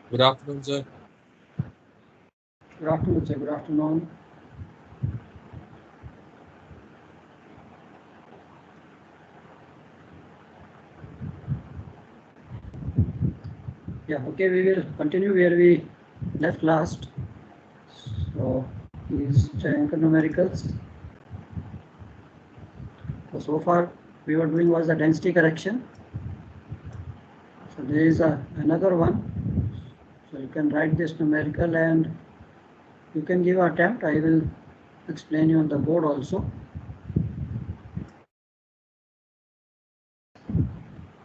Good afternoon, sir. Good afternoon, sir. Good afternoon. Yeah, okay, we will continue where we left last. So, is anchor numericals. So far, we were doing was the density correction. So, there is another one. So, you can write this numerical and you can give an attempt. I will explain you on the board also.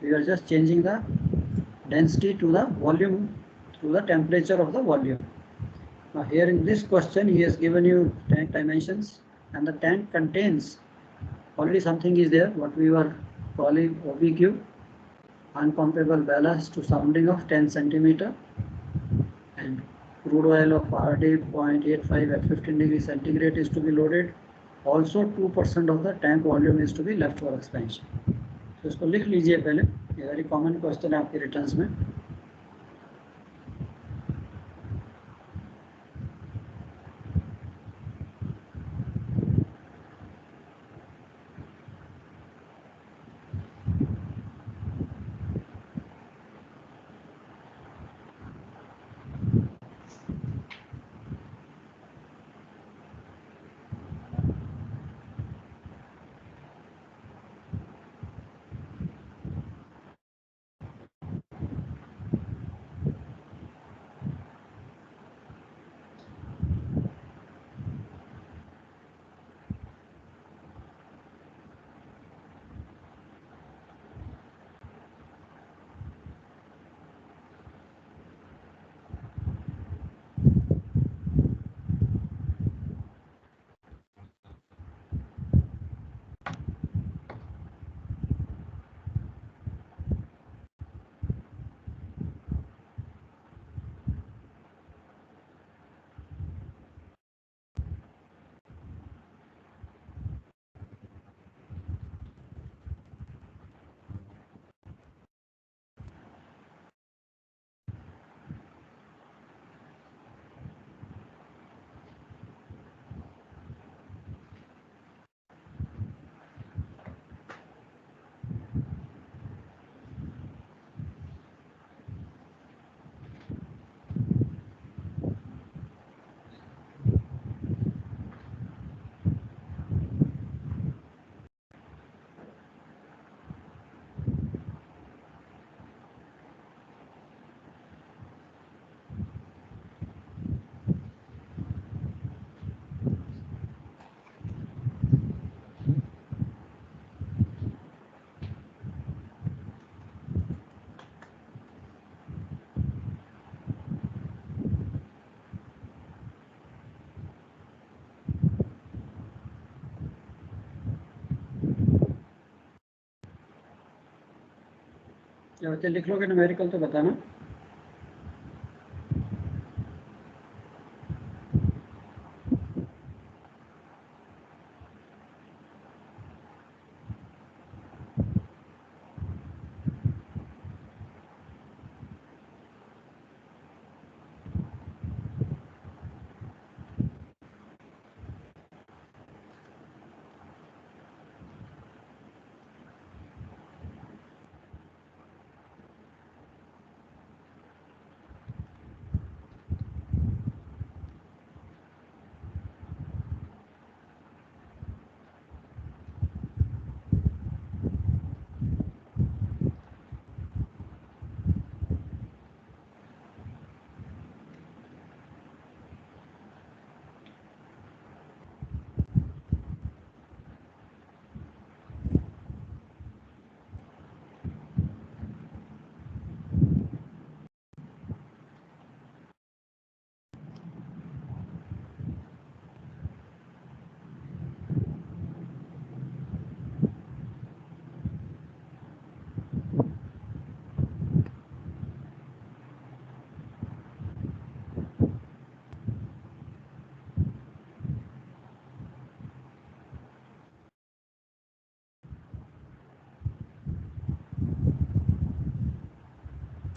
We are just changing the density to the volume to the temperature of the volume. Now here in this question he has given you tank dimensions and the tank contains already something is there what we were calling OBQ, unpumpable ballast to sounding of 10 centimeter, and crude oil of RD 0.85 at 15 degrees centigrade is to be loaded. Also 2% of the tank volume is to be left for expansion. तो इसको लिख लीजिए पहले, ये very common question है आपके returns में. क्या बच्चे लिख लोगे न्यूमेरिकल तो बताना.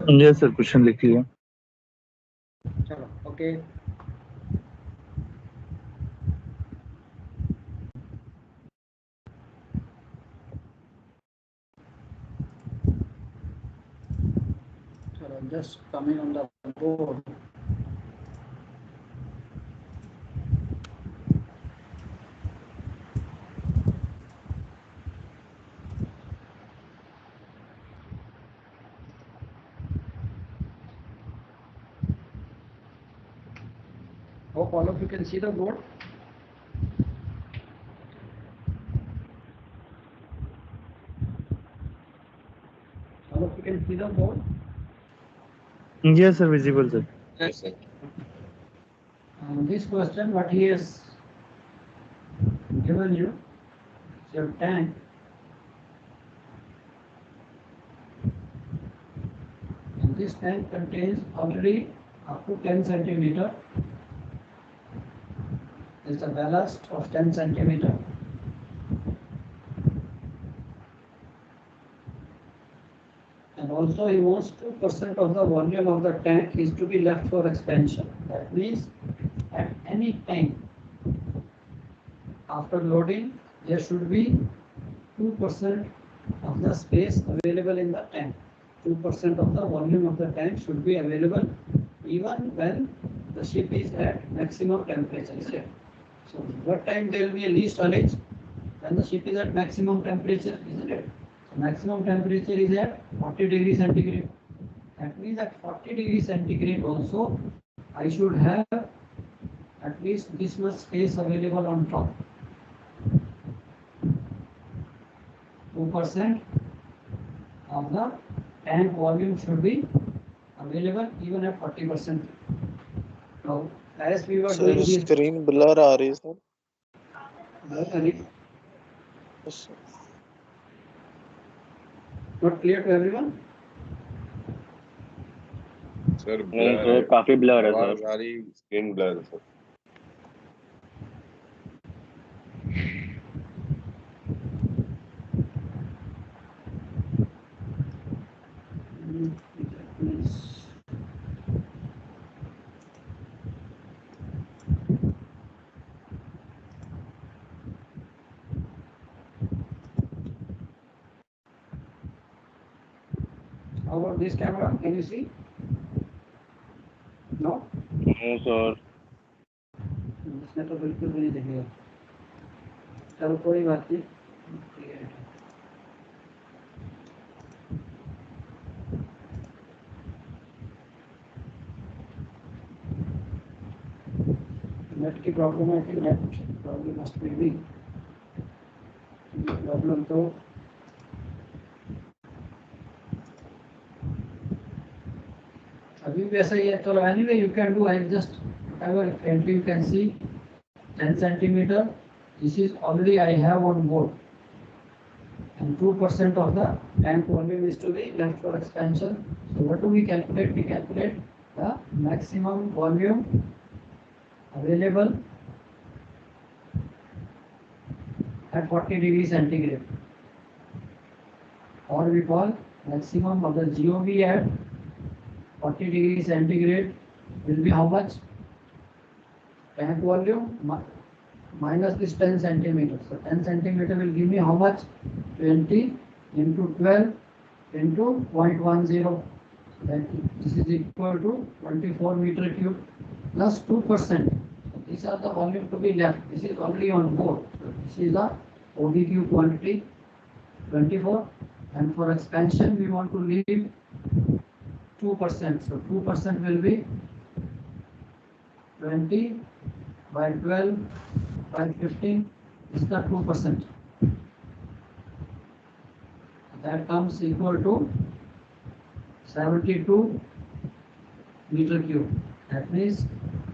Yes, sir. Question लिखिए. चलो ओके चलो just coming on the board. Hope all of you can see the board. All of you can see the board. Yes, sir, visible, sir. Yes, sir. This question, what he has given you, is your tank. And this tank contains already up to 10 centimeter. Is the ballast of 10 centimeter. And also he wants 2% of the volume of the tank is to be left for expansion. That means at any time after loading there should be 2% of the space available in the tank. 2% of the volume of the tank should be available even when the ship is at maximum temperature. So what time there will be a least ullage? When the ship is at maximum temperature, isn't it? So maximum temperature is at 40 degrees centigrade. That means at 40 degrees centigrade also I should have at least this much space available on top. 2% of the tank volume should be available even at 40%. Now, as we were sir doing this, screen blur आ रही है sir. Yes, sir. not clear to everyone? Sir नहीं sir, काफी blur है आवाज sir. आ रही, screen blur है sir. How about this camera? Can you see? No? No sir. इसमें तो बिल्कुल भी नहीं दिखेगा. चलो कोई बात नहीं. ठीक है. नेट की प्रॉब्लम है कि net problem must be problem तो अभी भी ऐसा ही है. चलो anyway you can do I just whatever faintly you can see 10 centimeter. This is already I have on board. And 2% of the tank volume is to be left for expansion. So what do we calculate? We calculate the maximum volume available at 40 degrees centigrade. Or we call maximum of the GOV at 40 degrees centigrade will be how much? Tank volume minus this 10 centimeters. So 10 centimeter will give me how much? 20 into 12 into 0.10. That this is equal to 24 meter cube plus 2%. So these are the volume to be left. This is already on board. So this is the ODQ quantity 24. And for expansion we want to leave 2%. So 2% will be 20 by 12 by 15 is the 2%. That comes equal to 72 meter cube. That means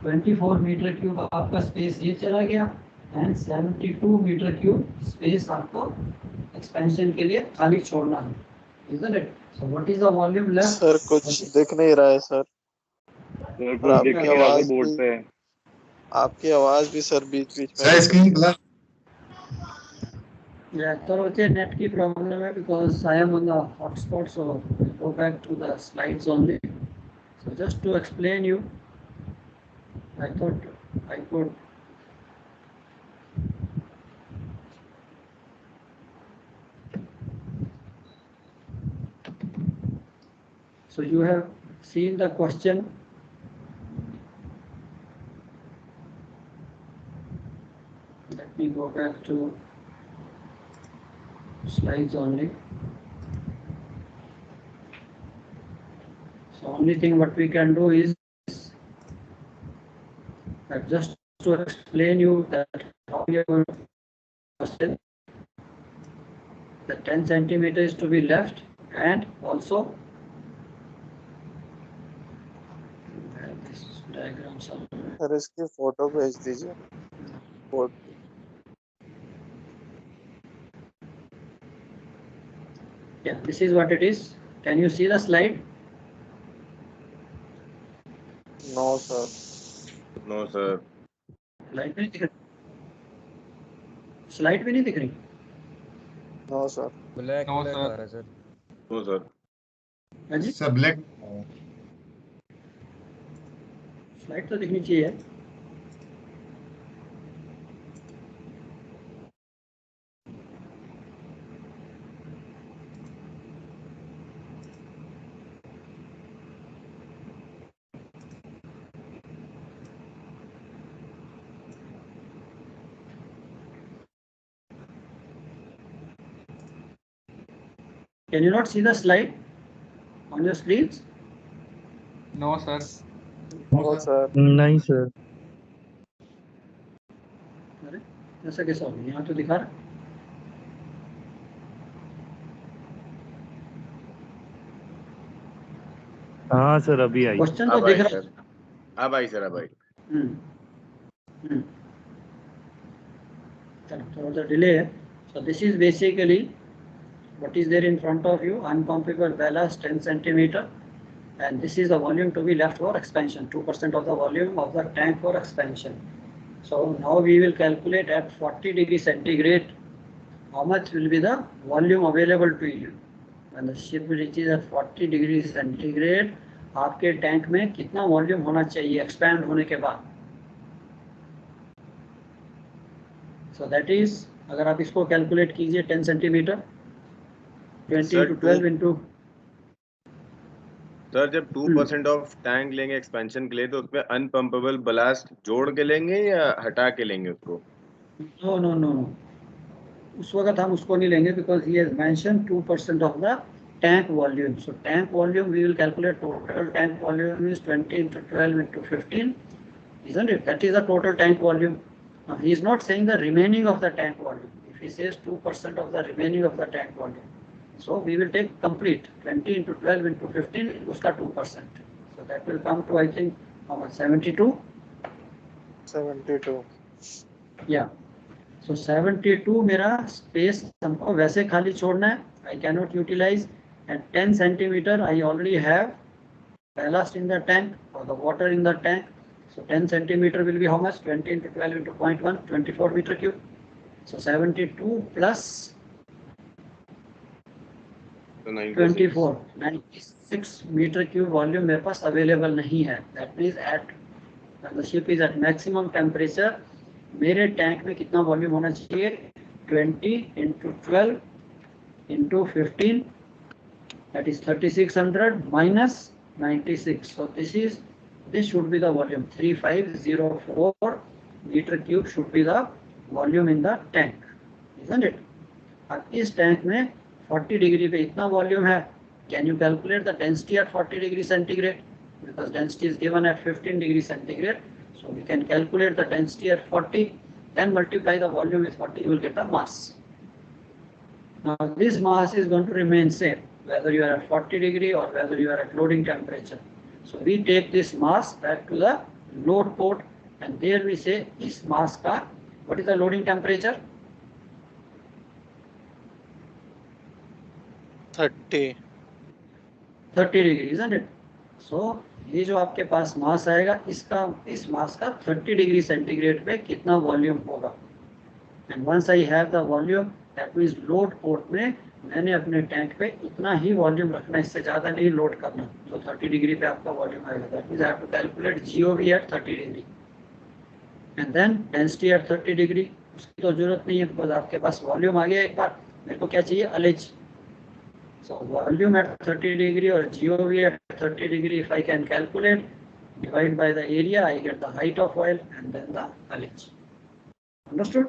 24 meter cube आपका space ये चला गया and 72 meter cube space आपको expansion के लिए खाली छोड़ना है. Isn't it? So what is the volume left? Sir कुछ दिख नहीं रहा है सर. सर कुछ दिख नहीं रहा है बोर्ड पे. आपकी आवाज भी सर बीच बीच में. Sir screen blur. Yeah, so it's a net key problem because I am on the hotspot, so go back to the slides only. So just to explain you, I thought I could. So you have seen the question. Let me go back to slides only. So only thing what we can do is just to explain you that how we are going to question. The 10 centimeter is to be left, and also this diagram somewhere. Sir इसकी photo भेज दीजिए board पे। Yeah, this is what it is. Can you see the slide? No sir. No sir. Slide भी नहीं दिख रही? Slide भी नहीं दिख रही? No sir. Black No, black sir. आ रहा है सर। No sir. हाँ जी, सर ब्लैक स्लाइड तो दिखनी चाहिए। Can you not see the slide on your screens? No sir no sir. नहीं सर अरे ऐसा कैसा हो गया? यहाँ तो दिखा रहा। हाँ सर अभी आई क्वेश्चन तो अब दिख आई रहा। सर। अब आई सर। अब आई। चलो थोड़ा सा डिले है। So this is basically what is there in front of you, unpumpable ballast 10 centimeter, and this is the volume to be left for expansion, 2% of the volume of the tank for expansion. So now we will calculate at 40 degree centigrade how much will be the volume available to you. When the ship reaches at 40 degree centigrade, आपके tank में कितना volume होना चाहिए expand होने के बाद. So that is, अगर आप इसको कैलकुलेट कीजिए 10 सेंटीमीटर 20 into 12 into. सर जब 2% ऑफ टैंक लेंगे एक्सपेंशन के लिए तो उसमें अनपम्पेबल बलास्ट जोड़ के लेंगे या हटा के लेंगे उसको? No. उस वक्त हम उसको नहीं लेंगे because he has mentioned 2% of the tank volume. So tank volume we will calculate total tank volume is 20 into 12 into 15, isn't it? That is the total tank volume. Now he is not saying the remaining of the tank volume. If he says 2% of the remaining of the tank volume, so we will take complete 20 into 12 into 15, uska 2%. So that will come to I think how much, 72? 72। Yeah. So 72 मेरा space हमको वैसे खाली छोड़ना है. I cannot utilize. At 10 centimeter I already have ballast in the tank or the water in the tank. So 10 centimeter will be how much? 20 into 12 into 0.1, 24 meter cube. So 72 plus 24, 96 meter cube volume मेरे पास available नहीं है. That means at when the ship is at maximum temperature, मेरे tank में कितना volume होना चाहिए? 20 into 12 into 15, that is 3600 minus 96. So this should be the volume. 3504 meter cube should be the volume in the tank, isn't it? अब इस tank में 40 degree पे इतना वॉल्यूम है. Can you calculate the density at 40 degree centigrade? Because density is given at 15 degree centigrade. So we can calculate the density at 40, then multiply the volume with 40, you will get the mass. Now this mass is going to remain same, whether you are at 40 degree or whether you are at loading temperature. So we take this mass back to the load port, and there we say this mass ka, what is the loading temperature? 30 degree, isn't it? So ये जो आपके पास मास आएगा, इस मास का 30 degree centigrade पे कितना volume होगा. And once I have the volume, that means load port में मैंने अपने टैंक पे इतना ही वॉल्यूम रखना, इससे ज़्यादा नहीं लोड करना. तो 30 डिग्री पे आपका वॉल्यूम आएगा. That means I have to calculate GOV at 30 degree. And then density at 30 degree, उसकी तो जरूरत नहीं है बिकॉज आपके पास वॉल्यूम आ गया एक बार। मेरे को क्या चाहिए, LH। So volume at 30 degree or GOV at 30 degree, if I can calculate, divide by the area, I get the height of oil and then the LH. Understood?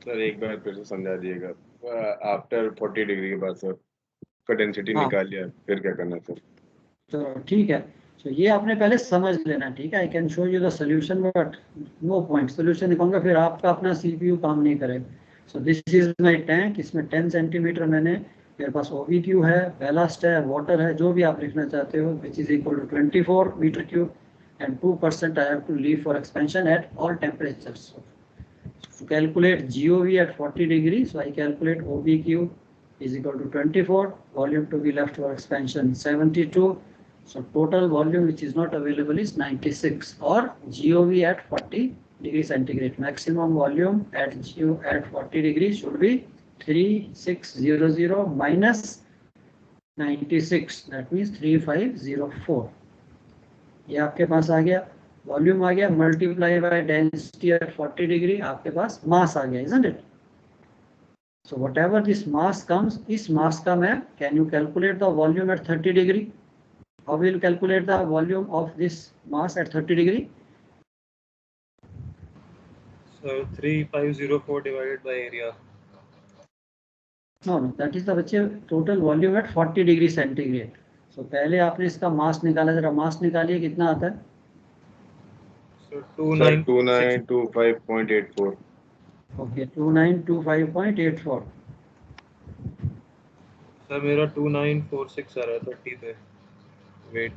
Sir एक बार फिर से समझा दिएगा। आफ्टर 40 डिग्री के बाद sir का density हाँ। निकाल लिया, फिर क्या करना सर? तो ठीक है, तो ये आपने पहले समझ लेना, ठीक है। I can show you the solution but no point, solution दिखाऊंगा फिर आपका अपना CPU काम नहीं करेगा। So this is my tank, इसमें 10 सेंटीमीटर मैंने, मेरे पास OBQ है, बैलास्ट है, वाटर है, जो भी आप लिखना चाहते हो, which is equal to 24 metre cube and 2% I have to leave for expansion at all temperatures. To calculate GOV at 40 degrees, so I calculate OBQ is equal to 24, volume to be left for expansion 72. So total volume which is not available is 96, or GOV at 40 degree centigrade. Maximum volume at 40 degrees should be 3600 minus 96, that means 3504. ये आपके पास आ गया, volume आ गया, multiply by density at 40 degree, आपके पास मास आ गया, isn't it? So whatever this mass comes, इस मास का मैं, can you calculate the volume at 30 degree? How will you calculate the volume of this mass at 30 degree? So 3504 divided by area. No, that is the total volume at 40 degree centigrade. So पहले आपने इसका मास निकाला, जरा मास निकालिए, कितना आता है? So sir 2925.84। Okay, 2925.84. Sir मेरा 2946 आ रहा है 30 पे wait.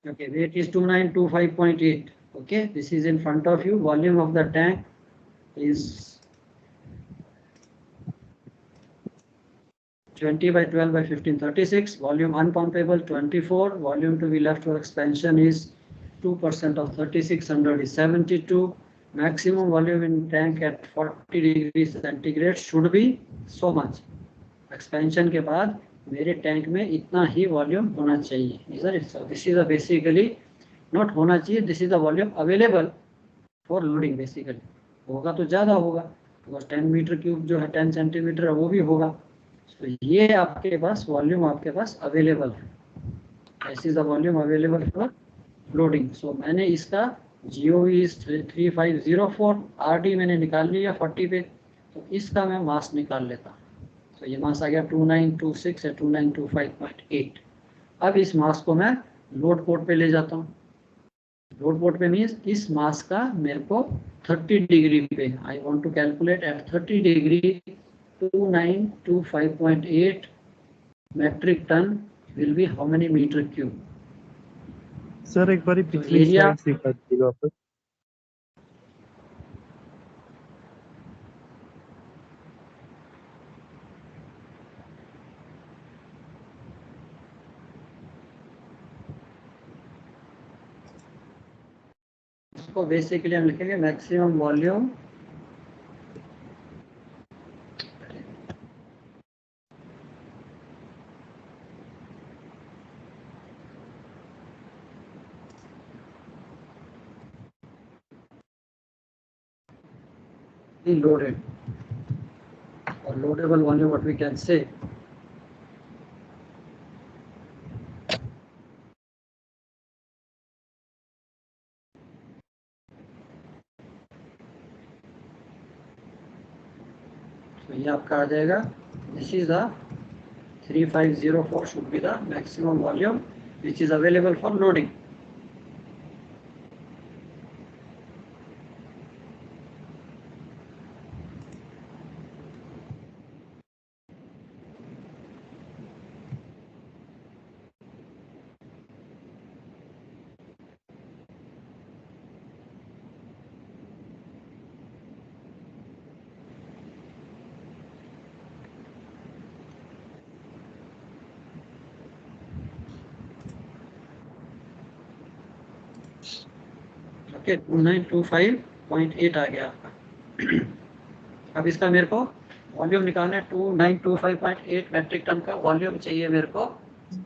Okay, weight is 2925.8. Okay, this is in front of you. Volume of the tank is 20 by 12 by 15, 36. Volume unpumpable 24. Volume to be left for expansion is 2% of 3600 is 72. Maximum volume in tank at 40 degrees centigrade should be so much. Expansion के बाद मेरे tank में इतना ही volume होना चाहिए, इधर। This is basically not होना चाहिए, this is the volume available for loading. Basically होगा तो ज़्यादा होगा, बिकॉज 10 मीटर क्यूब जो है 10 सेंटीमीटर वो भी होगा। तो ये आपके पास वॉल्यूम आपके पास अवेलेबल है, this is the volume available for loading. So मैंने इसका GOV इज 3504, RD मैंने निकाल लिया 40 पे, तो इसका मैं मास निकाल लेता हूँ। तो ये मास आ गया 2926 या 2925.8। अब इस मास को मैं लोड पोर्ट पे ले जाता हूँ। लोड पोर्ट पे मीन्स इस मास का मेरे को 30 डिग्री पे, I want to calculate at 30 degree 2925.8 metric ton will be how many metre cube? Sir एक बार पिछली स्लाइड दिखा दीजिएगा वापस। इसको बेसिकली हम लिखेंगे maximum volume loaded, or loadable volume, what we can say. तो ये आपका आ जाएगा, this is the 3504 should be the maximum volume which is available for loading. Okay, 2925.8 आ गया आपका। अब इसका मेरे को वॉल्यूम निकालना है, 2925.8 मेट्रिक टन का वॉल्यूम चाहिए मेरे को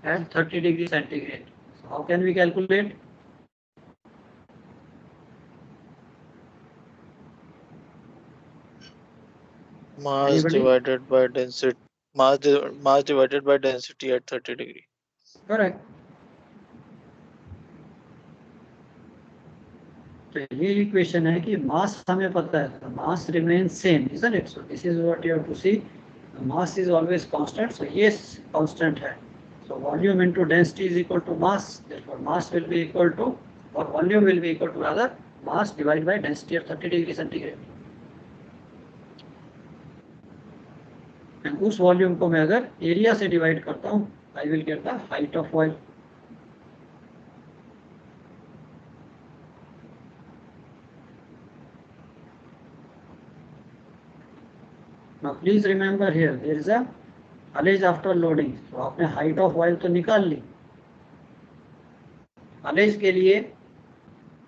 at 30 degree centigrade. How can we calculate? Mass Anybody? divided by density. Mass divided by density at 30 degree. Correct. तो ये इक्वेशन है कि मास हमें पता है, mass remain same, isn't it? So this is what you have to see. Mass is always constant, so yes, constant है. So volume into density is equal to mass. Therefore, mass will be equal to, or volume will be equal to rather mass divided by density at 30 degree centigrade. And उस volume को मैं अगर area से divide करता हूँ, I will get the height of oil. Now please remember here, there is a ullage after loading. तो आपने height of oil तो निकाल ली. ullage के लिए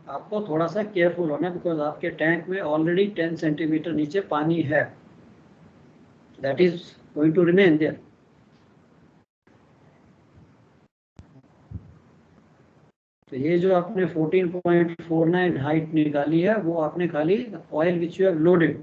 आपको थोड़ा सा केयरफुल होना, बिकॉज आपके टैंक में ऑलरेडी 10 सेंटीमीटर नीचे पानी है. That is going to remain there. तो ये जो आपने 14.49 हाइट निकाली है, वो आपने खाली oil which you have loaded.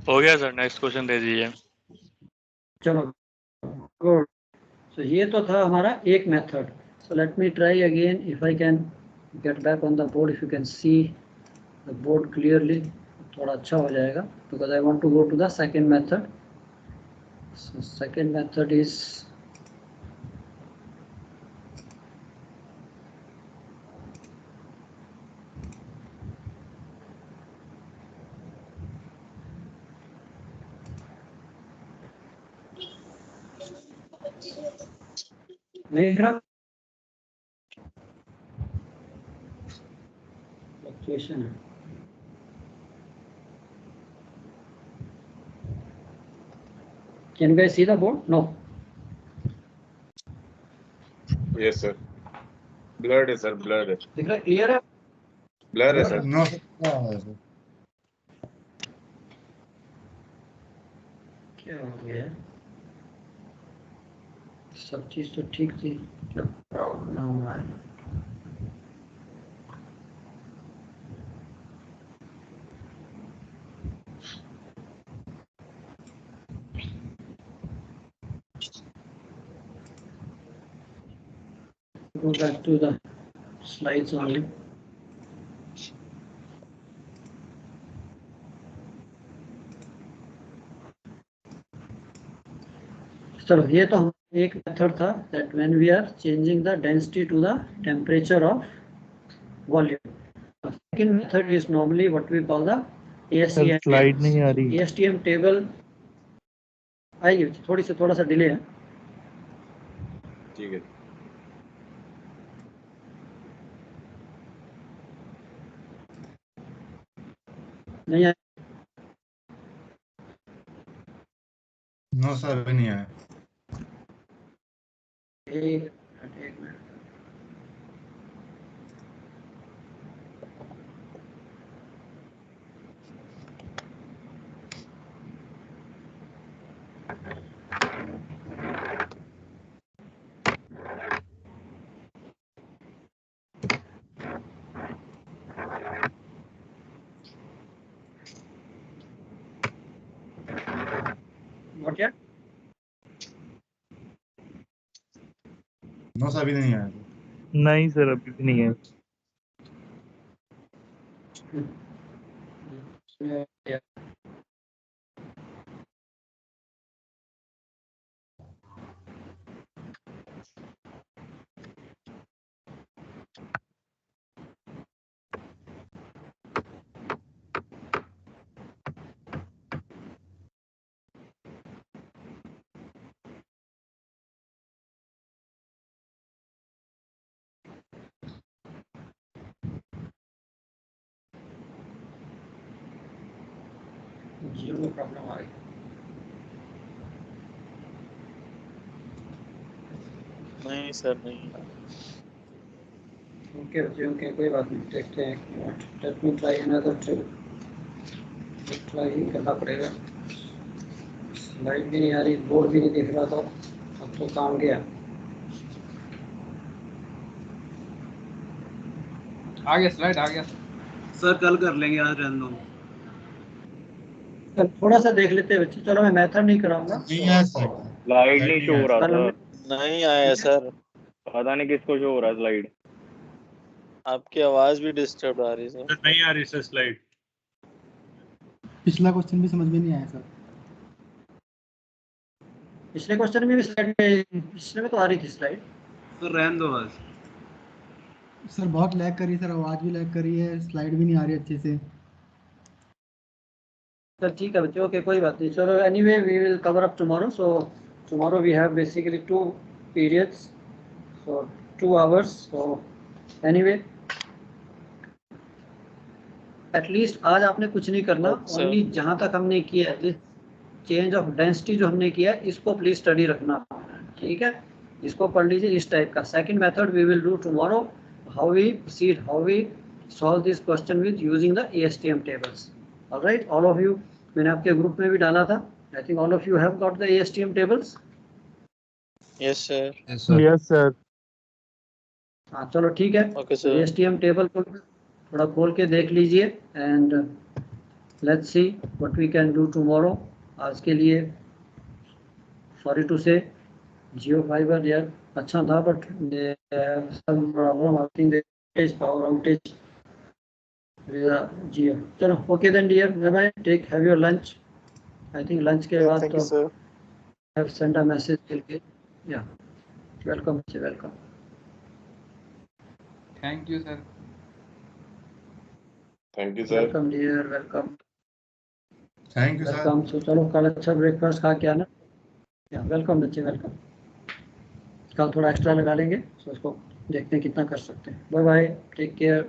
हो गया सर, नेक्स्ट क्वेश्चन दे दीजिए. चलो गुड. सो ये तो था हमारा एक method. So let me try again, if I can get back on the board, if you can see the board clearly, थोड़ा अच्छा हो जाएगा, because I want to go to the second method. So second method is fluctuation है. Can you guys see the board? No. Yes sir. Blurred है sir, blurred है. दिख रहा है? क्लियर है? Blur है sir. No. क्या हो गया? सब चीज तो ठीक थी. क्या प्रॉब्लम हुआ है? Go back to the slides only. चलो, ये तो एक मेथड था, that when we are changing the density to the temperature of volume. The second method is normally what we call the ASTM. Slide नहीं आ रही. ASTM table आएगी, थोड़ा सा डिले है. ठीक है. नहीं आया. No sir, अभी नहीं आया. एक minute. Not yet? No sir, अभी नहीं आया. नहीं सर, अभी भी नहीं है. जियो में प्रॉब्लम आ गई। नहीं सर नहीं। ओके बच्चे, ओके, कोई बात नहीं, देखते हैं। Let me try another trick, try ही करना पड़ेगा। लाइट भी नहीं आ रही, बोर्ड भी नहीं दिख रहा था, अब तो काम गया। आ गया स्लाइड, आ गया। सर कल कर लेंगे, आज रहने दो। सर थोड़ा सा देख लेते हैं बच्चे, चलो मैं मेथड नहीं कराऊंगा। नहीं है सर। स्लाइड नहीं शो हो रहा कल था, हमने नहीं आया सर। पता नहीं किसको शो हो रहा है स्लाइड। आपकी आवाज भी डिस्टर्ब आ रही सर। नहीं आ रही सर स्लाइड। पिछला क्वेश्चन भी समझ में नहीं आया सर। पिछले क्वेश्चन में भी स्लाइड में, पिछले में तो आ रही थी स्लाइड। सर रहने दो आज। सर बहुत लैग करी सर, आवाज भी लैग करी है, स्लाइड भी नहीं आ रही अच्छे से। सर ठीक है बच्चे, ओके, कोई बात नहीं। चलो anyway we will cover up tomorrow. So tomorrow we have basically 2 periods, so 2 hours. So anyway, at least आज आपने कुछ नहीं करना, अच्छा। ओनली जहाँ तक हमने किया है चेंज ऑफ डेंसिटी जो हमने किया है इसको प्लीज स्टडी रखना, ठीक है। इसको पढ़ लीजिए इस टाइप का। Second method we will do tomorrow, how we proceed, how we solve this question with using the ASTM tables. Alright, all of you, मैंने आपके ग्रुप में भी डाला था। I think all of you have got the ASTM tables. Yes sir. Yes sir. हाँ चलो ठीक है। Okay sir. ASTM टेबल को थोड़ा खोल के देख लीजिए and let's see what we can do tomorrow. आज के लिए सॉरी टू से जियो फाइबर यार अच्छा था, but some problem I think power outage Jio. चलो okay then dear, bye bye, take have your lunch. I think lunch के बाद थैंक यू तो sir. Have send a message के, या वेलकम बच्चे, welcome. Thank you sir. Thank you sir. Welcome dear, welcome thank you sir. Welcome. So चलो कल अच्छा breakfast खा के आना। या वेलकम बच्चे, वेलकम। कल थोड़ा एक्स्ट्रा लगा लेंगे, सो इसको देखते हैं कितना कर सकते हैं। Bye bye, take care.